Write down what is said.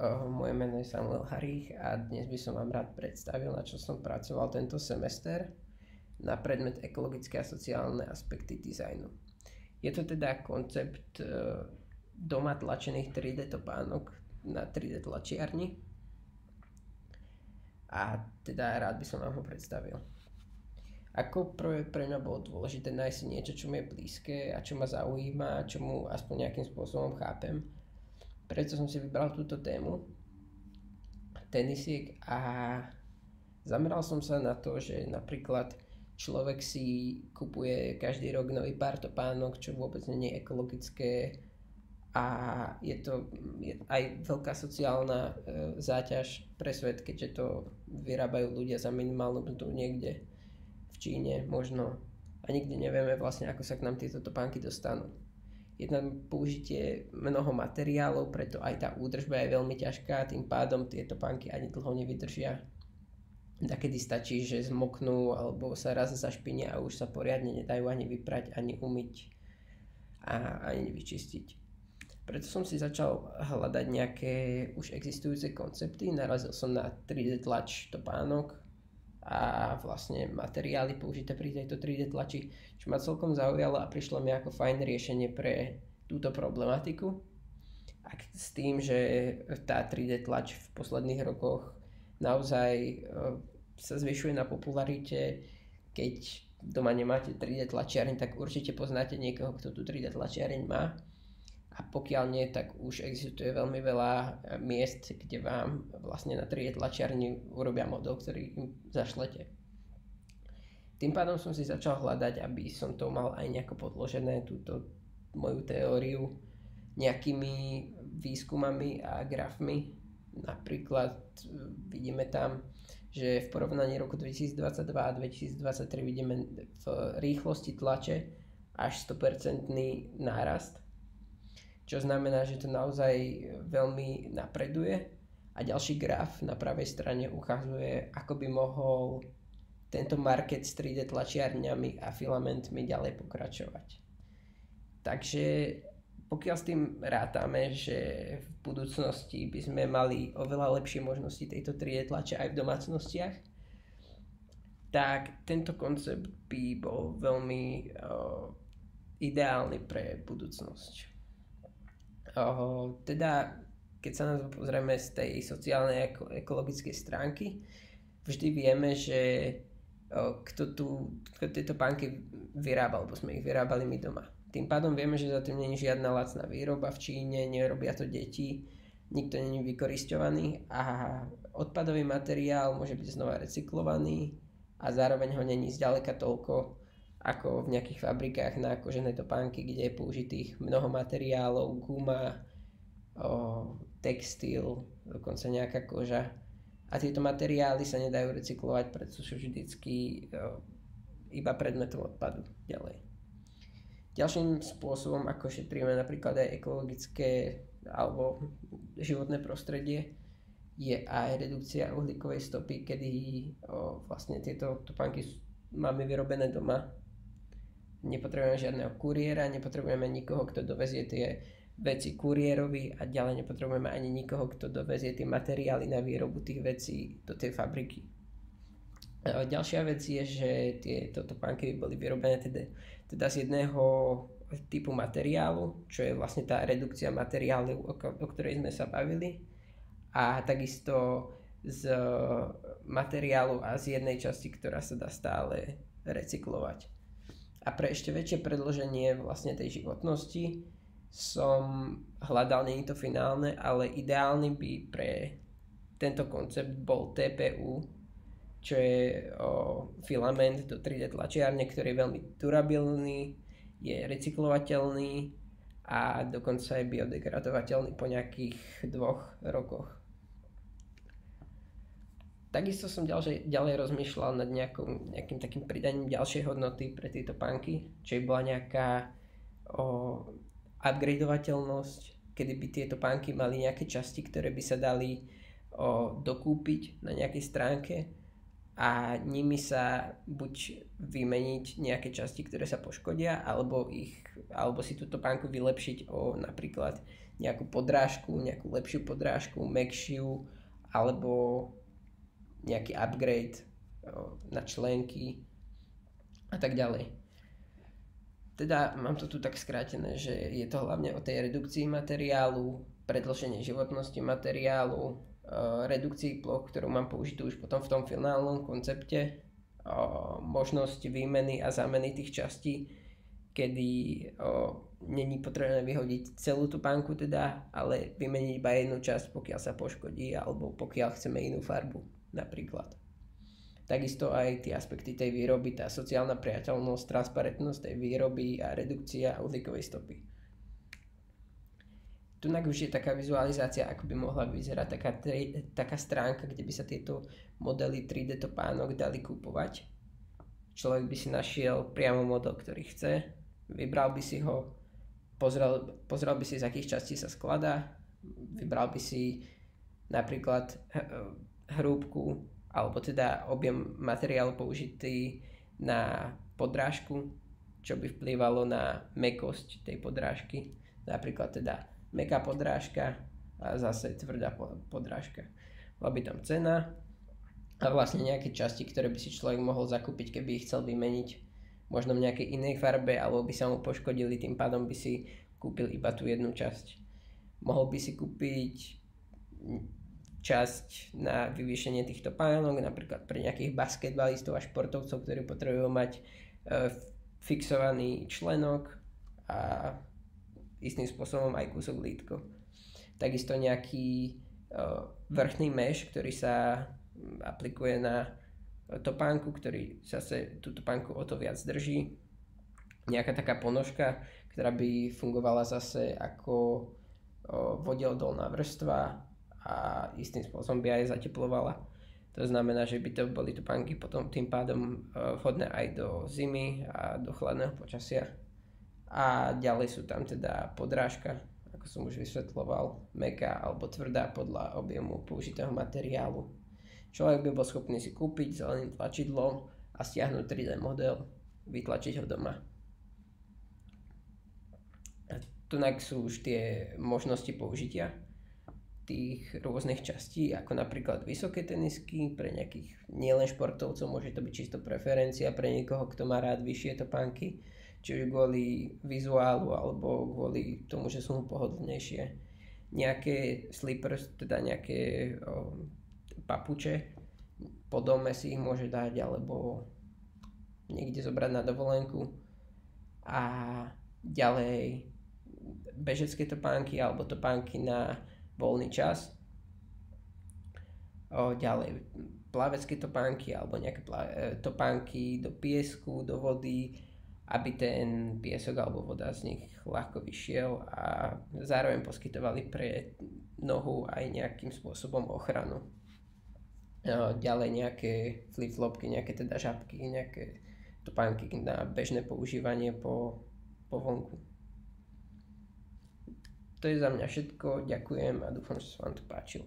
Moje meno je Samuel Harých a dnes by som vám rád predstavil, na čo som pracoval tento semester na predmet ekologické a sociálne aspekty dizajnu. Je to teda koncept doma tlačených 3D topánok na 3D tlačiarni a teda rád by som vám ho predstavil. Ako pre mňa bolo dôležité nájsť si niečo, čo mi je blízke a čo ma zaujíma, čo mu aspoň nejakým spôsobom chápem. Preto som si vybral túto tému tenisiek a zameral som sa na to, že napríklad človek si kupuje každý rok nový pár topánok, čo vôbec nie je ekologické a je to aj veľká sociálna záťaž pre svet, keďže to vyrábajú ľudia za minimálnu mzdu niekde v Číne možno a nikdy nevieme vlastne, ako sa k nám tieto topánky dostanú. Je tam použitie mnoho materiálov, preto aj tá údržba je veľmi ťažká, tým pádom tie topánky ani dlho nevydržia. Takedy stačí, že zmoknú alebo sa raz zašpinia a už sa poriadne nedajú ani vyprať, ani umyť a ani vyčistiť. Preto som si začal hľadať nejaké už existujúce koncepty, narazil som na 3D tlač topánok a vlastne materiály použité pri tejto 3D tlači, čo ma celkom zaujalo a prišlo mi ako fajn riešenie pre túto problematiku. A s tým, že tá 3D tlač v posledných rokoch naozaj sa zvyšuje na popularite, keď doma nemáte 3D tlačiareň, tak určite poznáte niekoho, kto tú 3D tlačiareň má. A pokiaľ nie, tak už existuje veľmi veľa miest, kde vám vlastne na 3D tlačiarni urobia model, ktorý im zašlete. Tým pádom som si začal hľadať, aby som to mal aj nejako podložené, túto moju teóriu, nejakými výskumami a grafmi. Napríklad vidíme tam, že v porovnaní roku 2022 a 2023 vidíme v rýchlosti tlače až 100% nárast, čo znamená, že to naozaj veľmi napreduje. A ďalší graf na pravej strane ukazuje, ako by mohol tento market s 3D tlačiarňami a filamentmi ďalej pokračovať. Takže pokiaľ s tým rátame, že v budúcnosti by sme mali oveľa lepšie možnosti tejto 3D tlače aj v domácnostiach, tak tento koncept by bol veľmi ideálny pre budúcnosť. Teda, keď sa na to pozrieme z tej sociálnej ekologickej stránky, vždy vieme, že kto tieto topánky vyrábal, lebo sme ich vyrábali my doma. Tým pádom vieme, že za tým nie je žiadna lacná výroba v Číne, nerobia to deti, nikto nie je vykorisťovaný a odpadový materiál môže byť znova recyklovaný a zároveň ho není zďaleka toľko ako v nejakých fabrikách na kožené topánky, kde je použitých mnoho materiálov, guma, textil, dokonca nejaká koža. A tieto materiály sa nedajú recyklovať, preto sú vždycky iba predmetom odpadu ďalej. Ďalším spôsobom, ako šetríme napríklad aj ekologické alebo životné prostredie, je aj redukcia uhlíkovej stopy, kedy vlastne tieto topánky máme vyrobené doma. Nepotrebujeme žiadneho kuriéra, nepotrebujeme nikoho, kto dovezie tie veci kuriérovi a ďalej nepotrebujeme ani nikoho, kto dovezie tie materiály na výrobu tých vecí do tej fabriky. Ďalšia vec je, že tieto topánky by boli vyrobené teda z jedného typu materiálu, čo je vlastne tá redukcia materiálu, o ktorej sme sa bavili, a takisto z materiálu a z jednej časti, ktorá sa dá stále recyklovať. A pre ešte väčšie predĺženie vlastne tej životnosti som hľadal, nie je to finálne, ale ideálny by pre tento koncept bol TPU, čo je filament do 3D tlačiarne, ktorý je veľmi durabilný, je recyklovateľný a dokonca je biodegradovateľný po nejakých 2 rokoch. Takisto som ďalej rozmýšľal nad nejakým takým pridaním ďalšej hodnoty pre tieto topánky, čo by bola nejaká upgradovateľnosť, kedy by tieto topánky mali nejaké časti, ktoré by sa dali dokúpiť na nejakej stránke a nimi sa buď vymeniť nejaké časti, ktoré sa poškodia, alebo si tú topánku vylepšiť o napríklad nejakú podrážku, nejakú lepšiu podrážku, mäkšiu, alebo nejaký upgrade na členky a tak ďalej. Teda mám to tu tak skrátené, že je to hlavne o tej redukcii materiálu, predĺženie životnosti materiálu, redukcii ploch, ktorú mám použitú už potom v tom finálnom koncepte, možnosť výmeny a zameny tých častí, kedy není potrebné vyhodiť celú topánku teda, ale vymeniť iba jednu časť, pokiaľ sa poškodí alebo pokiaľ chceme inú farbu napríklad. Takisto aj tie aspekty tej výroby, tá sociálna priateľnosť, transparentnosť tej výroby a redukcia uhlíkovej stopy. Tunak už je taká vizualizácia, ako by mohla vyzerať taká stránka, kde by sa tieto modely 3D topánok dali kúpovať. Človek by si našiel priamo model, ktorý chce, vybral by si ho, pozrel by si, z akých častí sa skladá, vybral by si napríklad hrúbku, alebo teda objem materiálu použitý na podrážku, čo by vplývalo na mäkkosť tej podrážky. Napríklad teda mäkká podrážka a zase tvrdá podrážka. Bola by tam cena a vlastne nejaké časti, ktoré by si človek mohol zakúpiť, keby ich chcel vymeniť možno v nejakej inej farbe, alebo by sa mu poškodili, tým pádom by si kúpil iba tú jednu časť. Mohol by si kúpiť časť na vyvýšenie týchto pánok, napríklad pre nejakých basketbalistov a športovcov, ktorí potrebujú mať fixovaný členok a istým spôsobom aj kúsok lítko. Takisto nejaký vrchný meš, ktorý sa aplikuje na topánku, ktorý zase tú topánku o to viac drží. Nejaká taká ponožka, ktorá by fungovala zase ako vodielodolná vrstva a istým spôsobom by aj zateplovala. To znamená, že by to boli topánky potom tým pádom vhodné aj do zimy a do chladného počasia. A ďalej sú tam teda podrážka, ako som už vysvetľoval, mäkká alebo tvrdá podľa objemu použitého materiálu. Človek by bol schopný si kúpiť zeleným tlačidlom a stiahnuť 3D model, vytlačiť ho doma. A tunak sú už tie možnosti použitia tých rôznych častí, ako napríklad vysoké tenisky, pre nejakých nielen športovcov, môže to byť čisto preferencia pre niekoho, kto má rád vyššie topánky, či už kvôli vizuálu alebo kvôli tomu, že sú mu pohodlnejšie. Nejaké slippers, teda nejaké papuče, po dome si ich môže dať alebo niekde zobrať na dovolenku. A ďalej bežecké topánky alebo topánky na voľný čas. Ďalej plavecké topánky alebo nejaké topánky do piesku, do vody, aby ten piesok alebo voda z nich ľahko vyšiel a zároveň poskytovali pre nohu aj nejakým spôsobom ochranu. Ďalej nejaké flip-flopky, nejaké teda žabky, nejaké topánky na bežné používanie po vonku. To je za mňa všetko, ďakujem a dúfam, že sa vám to páčilo.